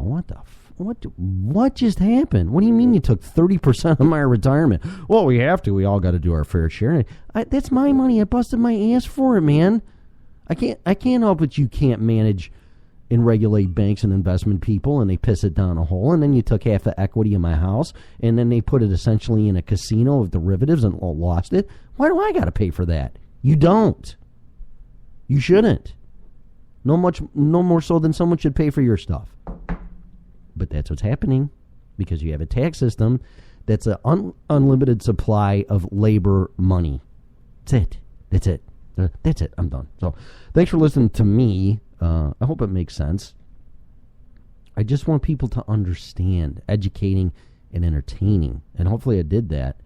what just happened? What do you mean you took 30% of my retirement? Well, we have to. We all got to do our fair share. That's my money. I busted my ass for it, man. I can't help it you can't manage and regulate banks and investment people, and they piss it down a hole, and then you took half the equity in my house, and then they put it essentially in a casino of derivatives and lost it. Why do I got to pay for that? You don't. You shouldn't. No more so than someone should pay for your stuff. But that's what's happening because you have a tax system that's an unlimited supply of labor money. That's it. I'm done. So thanks for listening to me. I hope it makes sense. I just want people to understand, educating and entertaining. And hopefully I did that.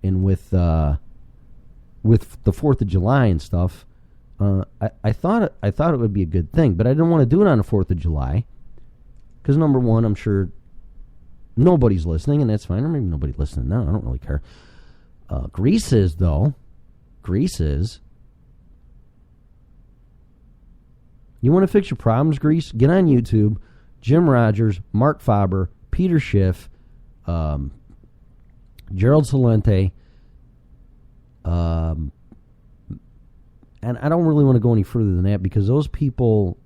And with the 4th of July and stuff, I thought it would be a good thing, but I didn't want to do it on the 4th of July because, number one, I'm sure nobody's listening, and that's fine. Or maybe nobody's listening now. I don't really care. Greece is, though. Greece is. You want to fix your problems, Greece? Get on YouTube. Jim Rogers, Mark Faber, Peter Schiff, Gerald Celente, and I don't really want to go any further than that because those people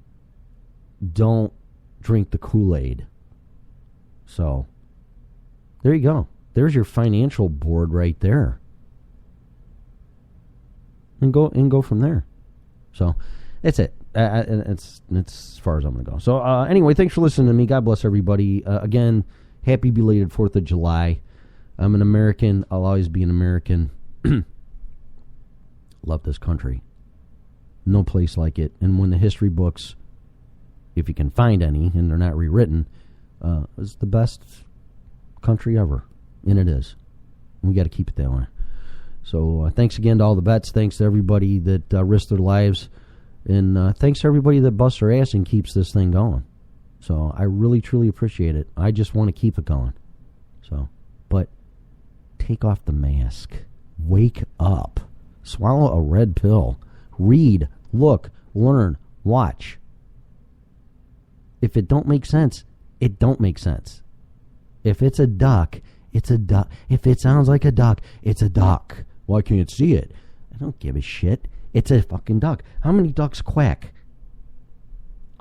don't drink the Kool-Aid. So, there you go. There's your financial board right there. And go from there. So, that's it. It's as far as I'm going to go. So, anyway, thanks for listening to me. God bless everybody. Again, happy belated 4th of July. I'm an American. I'll always be an American. Love this country. No place like it. And when the history books, if you can find any, and they're not rewritten, is the best country ever. And it is. We got to keep it that way. So, thanks again to all the vets. Thanks to everybody that risked their lives. And thanks to everybody that busts their ass and keeps this thing going. So I really, truly appreciate it. I just want to keep it going. So, but take off the mask. Wake up. Swallow a red pill. Read, look, learn, watch. If it don't make sense, it don't make sense. If it's a duck, it's a duck. If it sounds like a duck, it's a duck. Well, I can't see it. I don't give a shit. It's a fucking duck. How many ducks quack?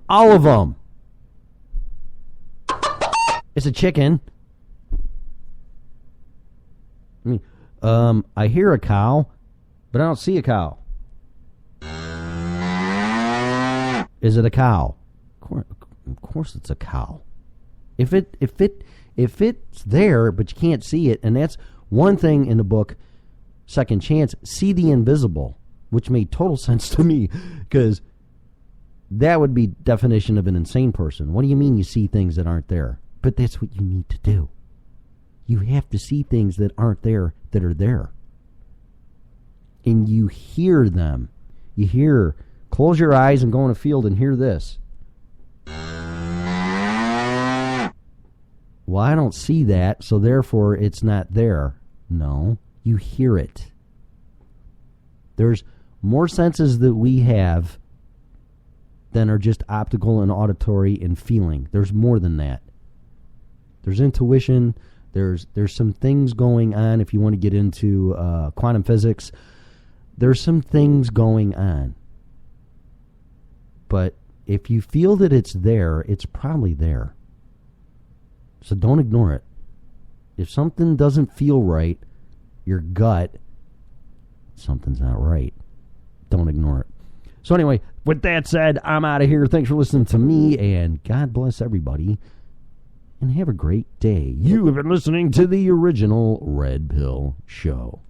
All of them. It's a chicken. I mean, I hear a cow, but I don't see a cow. Is it a cow? Of course it's a cow. If it's there, but you can't see it, and that's one thing in the book second chance, see the invisible, which made total sense to me, because that would be definition of an insane person. What do you mean you see things that aren't there? But that's what you need to do. You have to see things that aren't there that are there. And you hear them. You hear, close your eyes and go in a field and hear this. Well, I don't see that, so therefore it's not there. No, you hear it. There's more senses that we have than are just optical and auditory and feeling. There's more than that. There's intuition. There's some things going on. If you want to get into quantum physics, there's some things going on. But if you feel that it's there, it's probably there. So don't ignore it. If something doesn't feel right, your gut, something's not right. Don't ignore it. So anyway, with that said, I'm out of here. Thanks for listening to me, and God bless everybody. And have a great day. You have been listening to the original Red Pill Show.